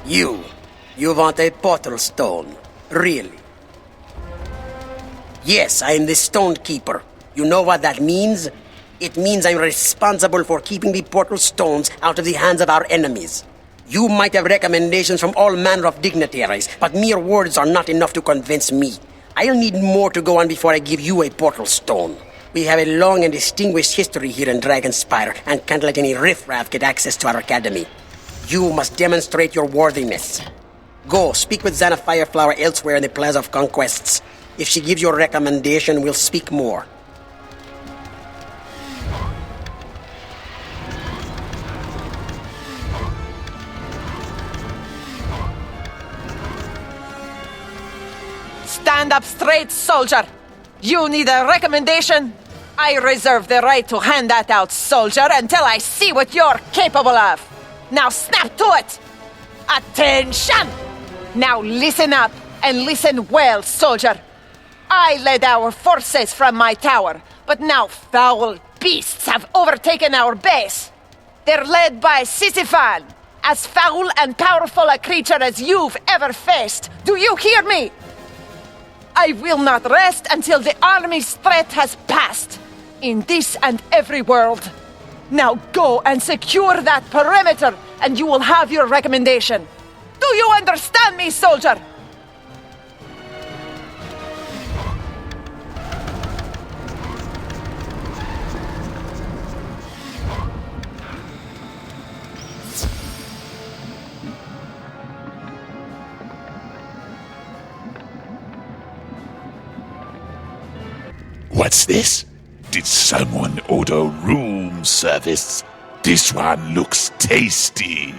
You want a portal stone, really? Yes, I am the Stone Keeper. You know what that means? It means I'm responsible for keeping the portal stones out of the hands of our enemies. You might have recommendations from all manner of dignitaries, but mere words are not enough to convince me. I'll need more to go on before I give you a portal stone. We have a long and distinguished history here in Dragonspyre, and can't let any riffraff get access to our academy. You must demonstrate your worthiness. Go, speak with Xana Fireflower elsewhere in the Plaza of Conquests. If she gives you a recommendation, we'll speak more. Stand up straight, soldier! You need a recommendation? I reserve the right to hand that out, soldier, until I see what you're capable of. Now snap to it! Attention! Now listen up, and listen well, soldier. I led our forces from my tower, but now foul beasts have overtaken our base. They're led by Sisyphon, as foul and powerful a creature as you've ever faced. Do you hear me? I will not rest until the army's threat has passed, in this and every world. Now go and secure that perimeter, and you will have your recommendation. Do you understand me, soldier? What's this? Did someone order room service? This one looks tasty.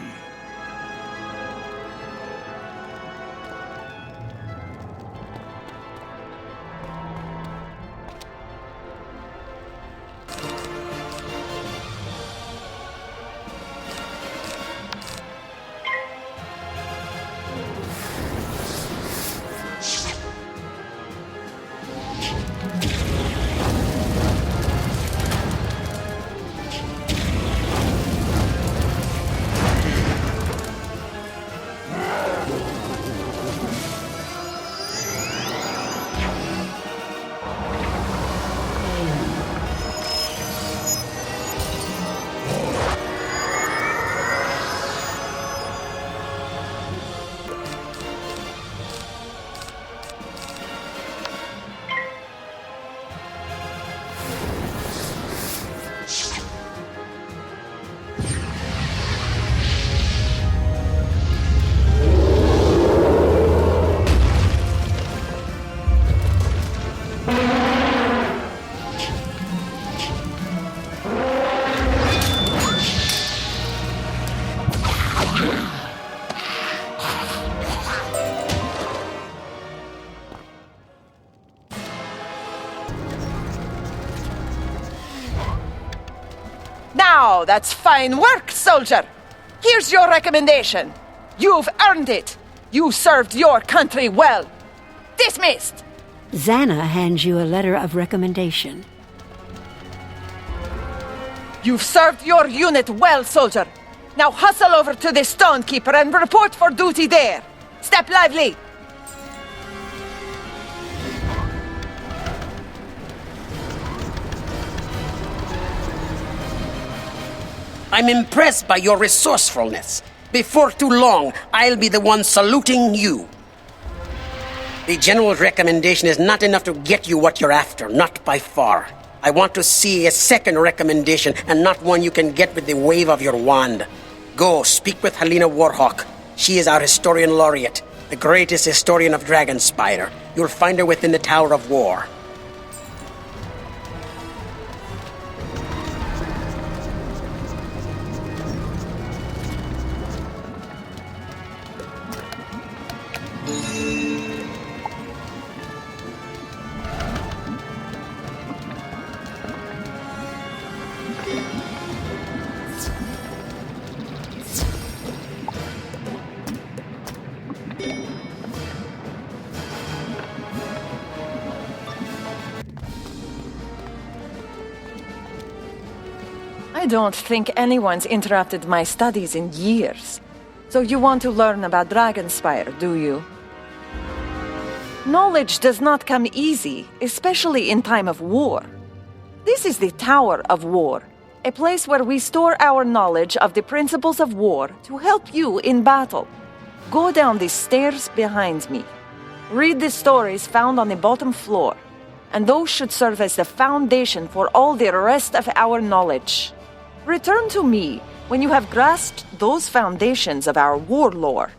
Now, that's fine work, soldier. Here's your recommendation. You've earned it. You served your country well. Dismissed. Xana hands you a letter of recommendation. You've served your unit well, soldier. Now hustle over to the Stonekeeper and report for duty there. Step lively. I'm impressed by your resourcefulness. Before too long, I'll be the one saluting you. The general's recommendation is not enough to get you what you're after, not by far. I want to see a second recommendation, and not one you can get with the wave of your wand. Go, speak with Helena Warhawk. She is our historian laureate, the greatest historian of Dragonspyre. You'll find her within the Tower of War. I don't think anyone's interrupted my studies in years. So you want to learn about Dragonspyre, do you? Knowledge does not come easy, especially in time of war. This is the Tower of War, a place where we store our knowledge of the principles of war to help you in battle. Go down the stairs behind me. Read the stories found on the bottom floor, and those should serve as the foundation for all the rest of our knowledge. Return to me when you have grasped those foundations of our war lore.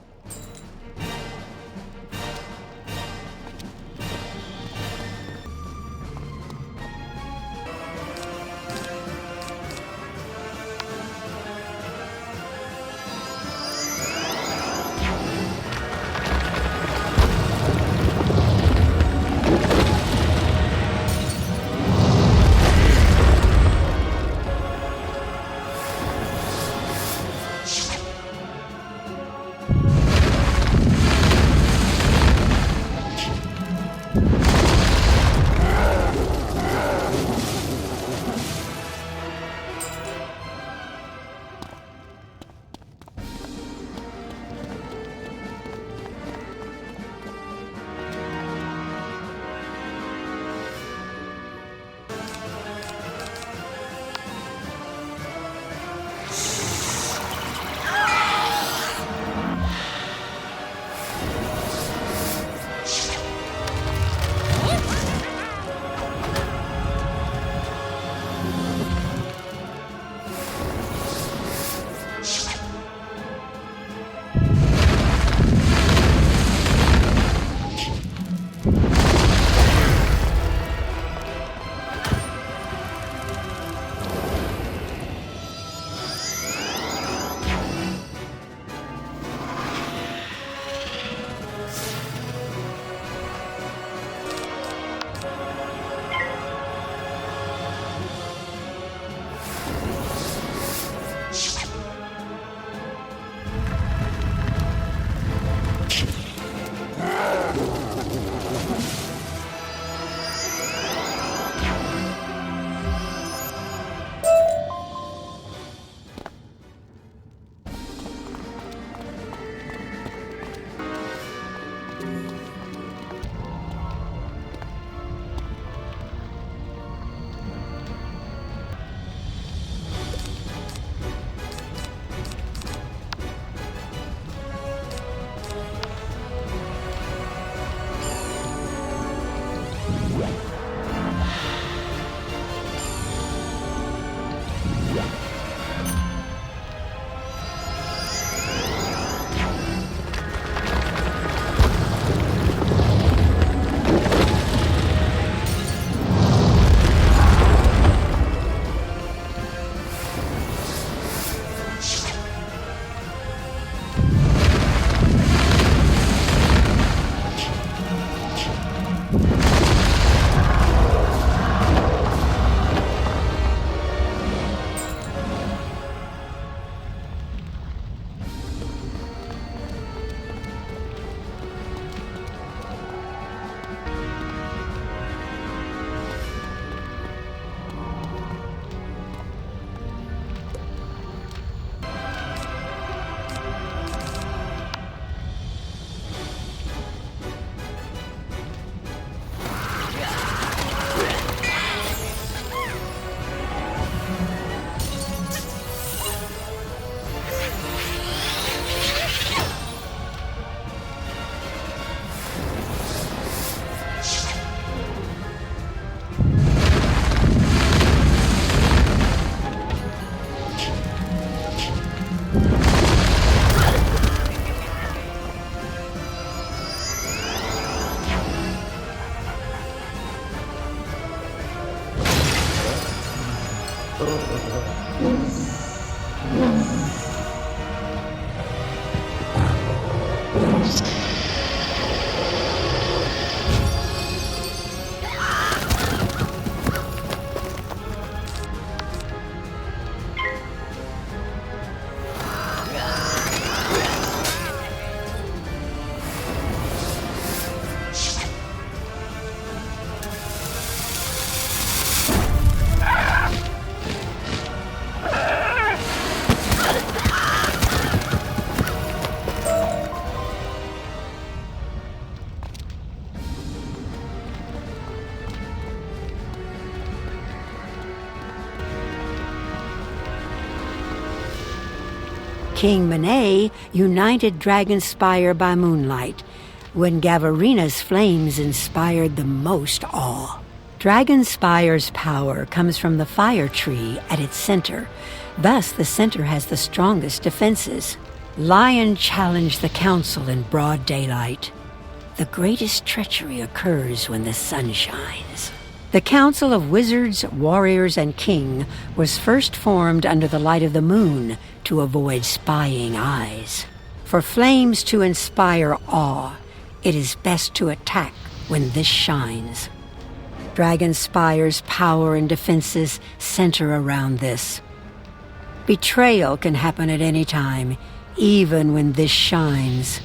King Manet united Dragonspyre by moonlight, when Gavarina's flames inspired the most awe. Dragonspire's power comes from the fire tree at its center. Thus, the center has the strongest defenses. Lion challenged the council in broad daylight. The greatest treachery occurs when the sun shines. The Council of Wizards, Warriors, and King was first formed under the light of the moon to avoid spying eyes. For flames to inspire awe, it is best to attack when this shines. Dragonspire's power and defenses center around this. Betrayal can happen at any time, even when this shines.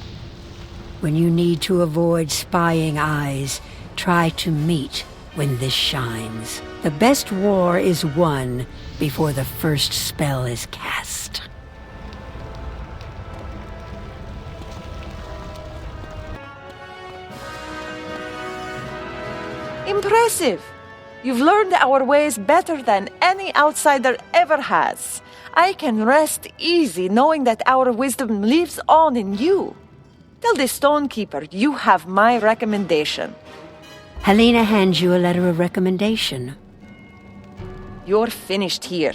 When you need to avoid spying eyes, try to meet when this shines. The best war is won before the first spell is cast. Impressive! You've learned our ways better than any outsider ever has. I can rest easy knowing that our wisdom lives on in you. Tell the Stonekeeper you have my recommendation. Helena hands you a letter of recommendation. You're finished here.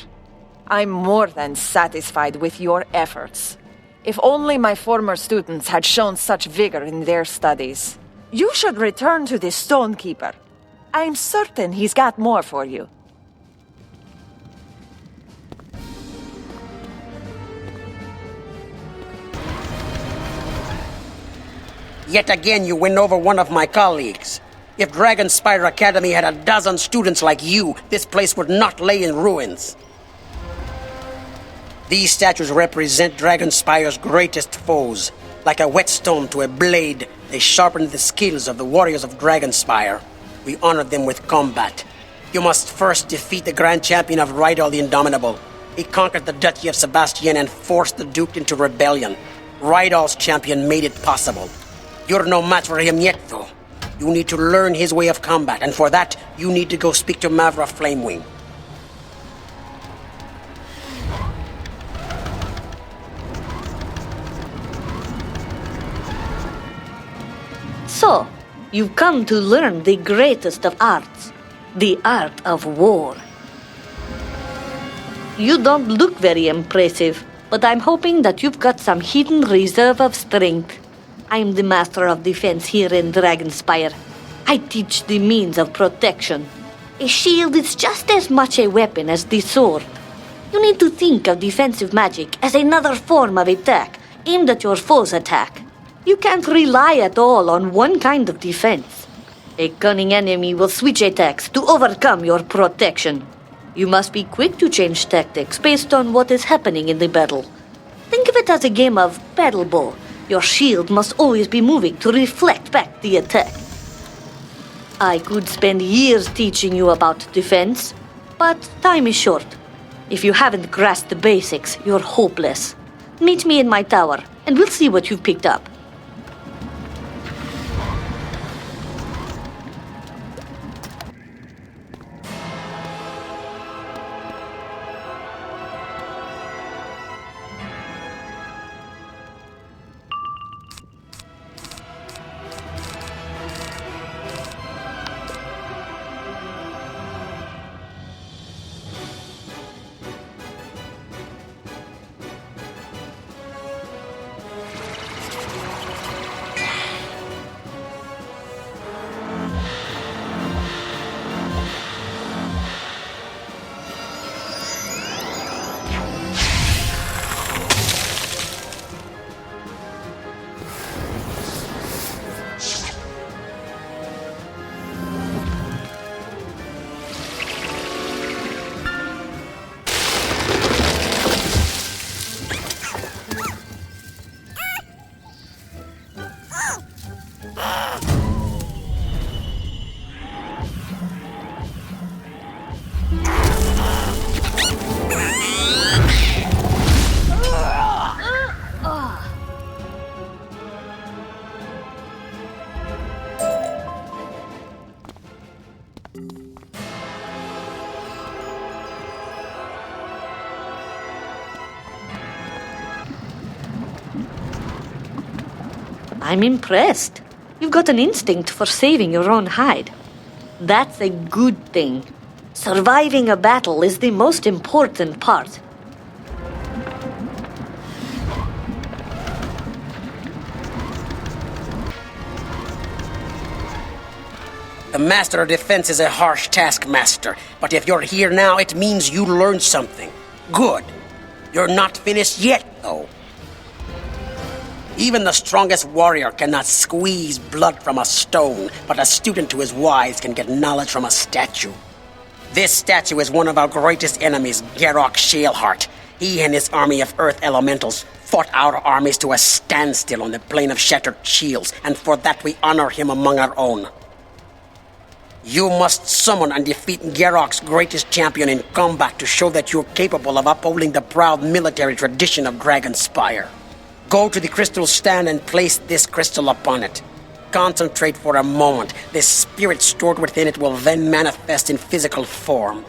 I'm more than satisfied with your efforts. If only my former students had shown such vigor in their studies. You should return to the Stonekeeper. I'm certain he's got more for you. Yet again, you win over one of my colleagues. If Dragonspyre Academy had a dozen students like you, this place would not lay in ruins. These statues represent Dragonspire's greatest foes. Like a whetstone to a blade, they sharpened the skills of the warriors of Dragonspyre. We honored them with combat. You must first defeat the Grand Champion of Rydal the Indomitable. He conquered the Duchy of Sebastian and forced the Duke into rebellion. Rydal's champion made it possible. You're no match for him yet, though. You need to learn his way of combat, and for that, you need to go speak to Mavra Flamewing. So, you've come to learn the greatest of arts, the art of war. You don't look very impressive, but I'm hoping that you've got some hidden reserve of strength. I'm the master of defense here in Dragonspyre. I teach the means of protection. A shield is just as much a weapon as the sword. You need to think of defensive magic as another form of attack, aimed at your foe's attack. You can't rely at all on one kind of defense. A cunning enemy will switch attacks to overcome your protection. You must be quick to change tactics based on what is happening in the battle. Think of it as a game of battle bow. Your shield must always be moving to reflect back the attack. I could spend years teaching you about defense, but time is short. If you haven't grasped the basics, you're hopeless. Meet me in my tower, and we'll see what you've picked up. I'm impressed. You've got an instinct for saving your own hide. That's a good thing. Surviving a battle is the most important part. The Master of Defense is a harsh taskmaster, but if you're here now, it means you learned something. Good. You're not finished yet, though. Even the strongest warrior cannot squeeze blood from a stone, but a student who is wise can get knowledge from a statue. This statue is one of our greatest enemies, Garrock Shaleheart. He and his army of earth elementals fought our armies to a standstill on the plain of Shattered Shields, and for that we honor him among our own. You must summon and defeat Garrock's greatest champion in combat to show that you're capable of upholding the proud military tradition of Dragonspyre. Go to the crystal stand and place this crystal upon it. Concentrate for a moment. The spirit stored within it will then manifest in physical form.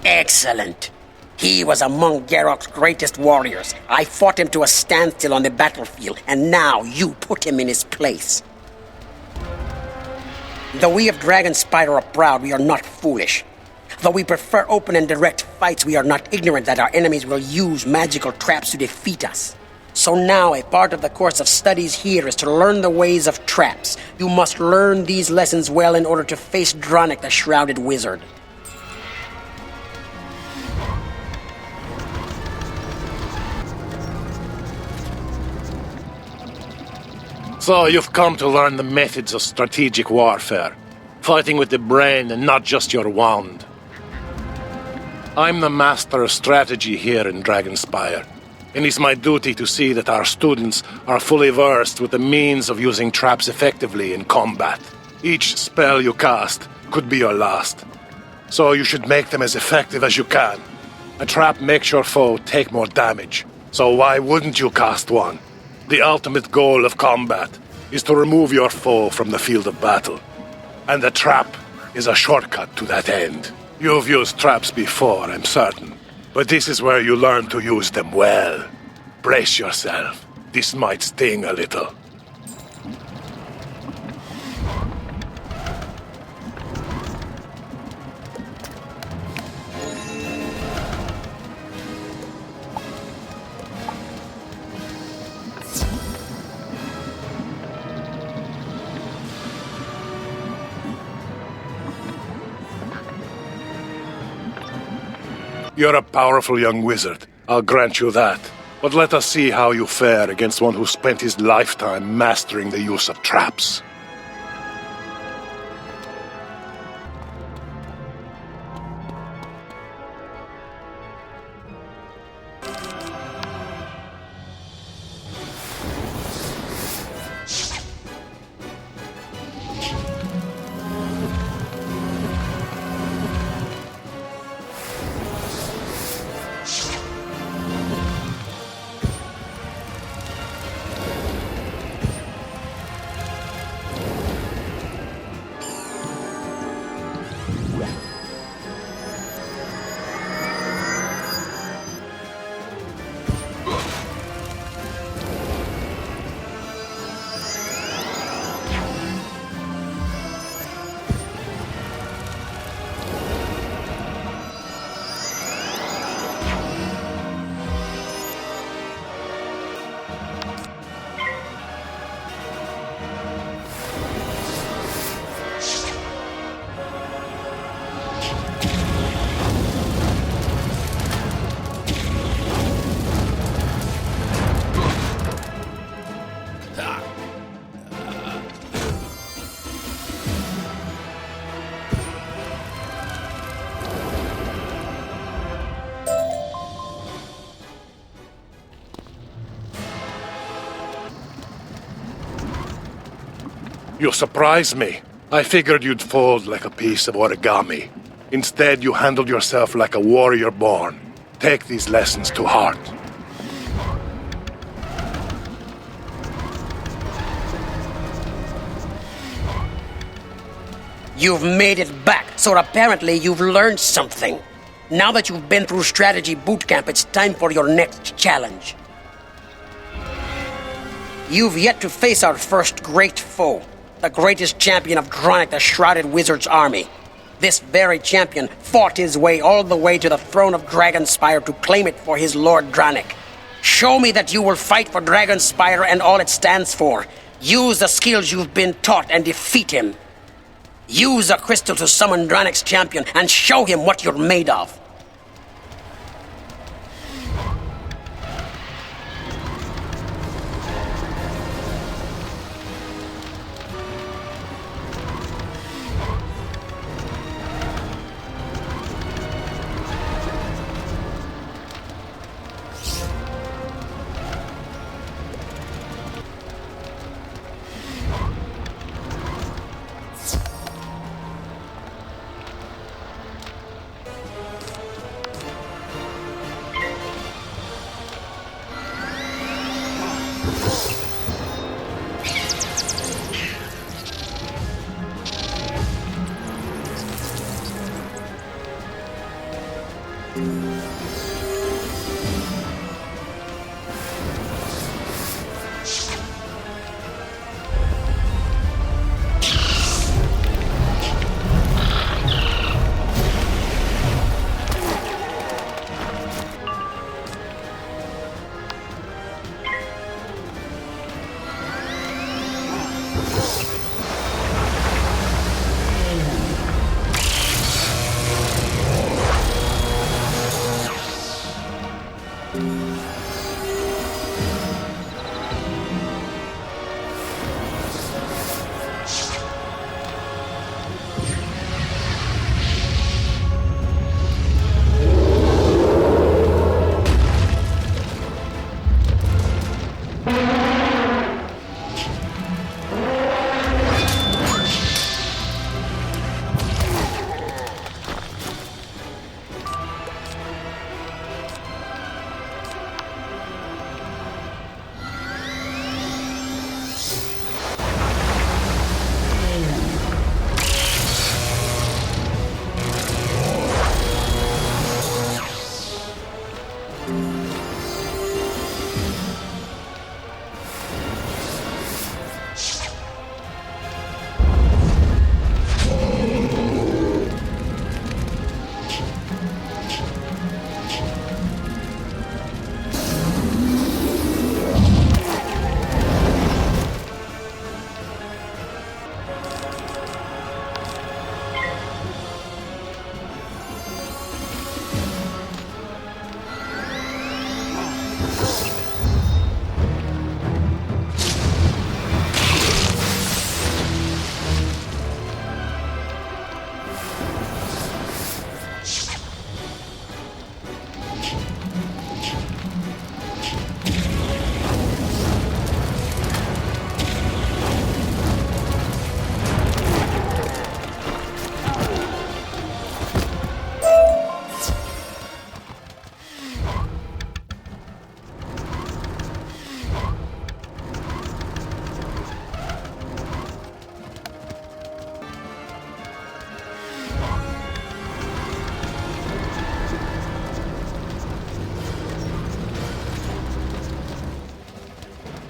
Excellent. He was among Garrock's greatest warriors. I fought him to a standstill on the battlefield, and now you put him in his place. Though we of Dragonspyre are proud, we are not foolish. Though we prefer open and direct fights, we are not ignorant that our enemies will use magical traps to defeat us. So now, a part of the course of studies here is to learn the ways of traps. You must learn these lessons well in order to face Dronic, the Shrouded Wizard. So you've come to learn the methods of strategic warfare, fighting with the brain and not just your wand. I'm the master of strategy here in Dragonspyre, and it's my duty to see that our students are fully versed with the means of using traps effectively in combat. Each spell you cast could be your last, so you should make them as effective as you can. A trap makes your foe take more damage, so why wouldn't you cast one? The ultimate goal of combat is to remove your foe from the field of battle. And the trap is a shortcut to that end. You've used traps before, I'm certain. But this is where you learn to use them well. Brace yourself. This might sting a little. You're a powerful young wizard. I'll grant you that. But let us see how you fare against one who spent his lifetime mastering the use of traps. You surprise me. I figured you'd fold like a piece of origami. Instead, you handled yourself like a warrior born. Take these lessons to heart. You've made it back, so apparently you've learned something. Now that you've been through strategy boot camp, it's time for your next challenge. You've yet to face our first great foe, the greatest champion of Dronic, the Shrouded Wizard's army. This very champion fought his way all the way to the throne of Dragonspyre to claim it for his Lord Dronic. Show me that you will fight for Dragonspyre and all it stands for. Use the skills you've been taught and defeat him. Use a crystal to summon Dronic's champion and show him what you're made of.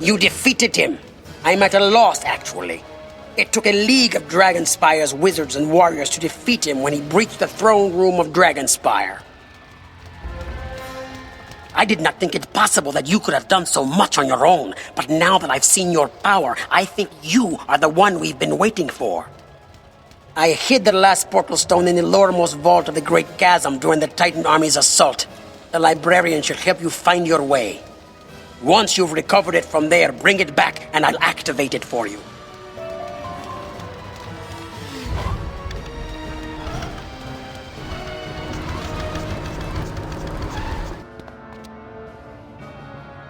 You defeated him. I'm at a loss, actually. It took a league of Dragonspyre's wizards and warriors to defeat him when he breached the throne room of Dragonspyre. I did not think it possible that you could have done so much on your own, but now that I've seen your power, I think you are the one we've been waiting for. I hid the last portal stone in the lowermost vault of the Great Chasm during the Titan Army's assault. The librarian should help you find your way. Once you've recovered it from there, bring it back and I'll activate it for you.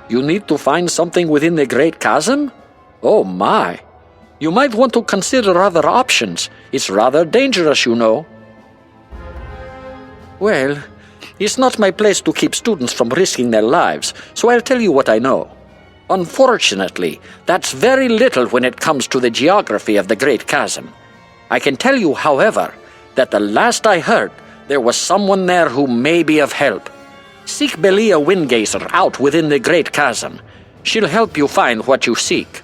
You need to find something within the Great Chasm? Oh my. You might want to consider other options. It's rather dangerous, you know. Well, it's not my place to keep students from risking their lives, so I'll tell you what I know. Unfortunately, that's very little when it comes to the geography of the Great Chasm. I can tell you, however, that the last I heard, there was someone there who may be of help. Seek Belia Windgazer out within the Great Chasm. She'll help you find what you seek.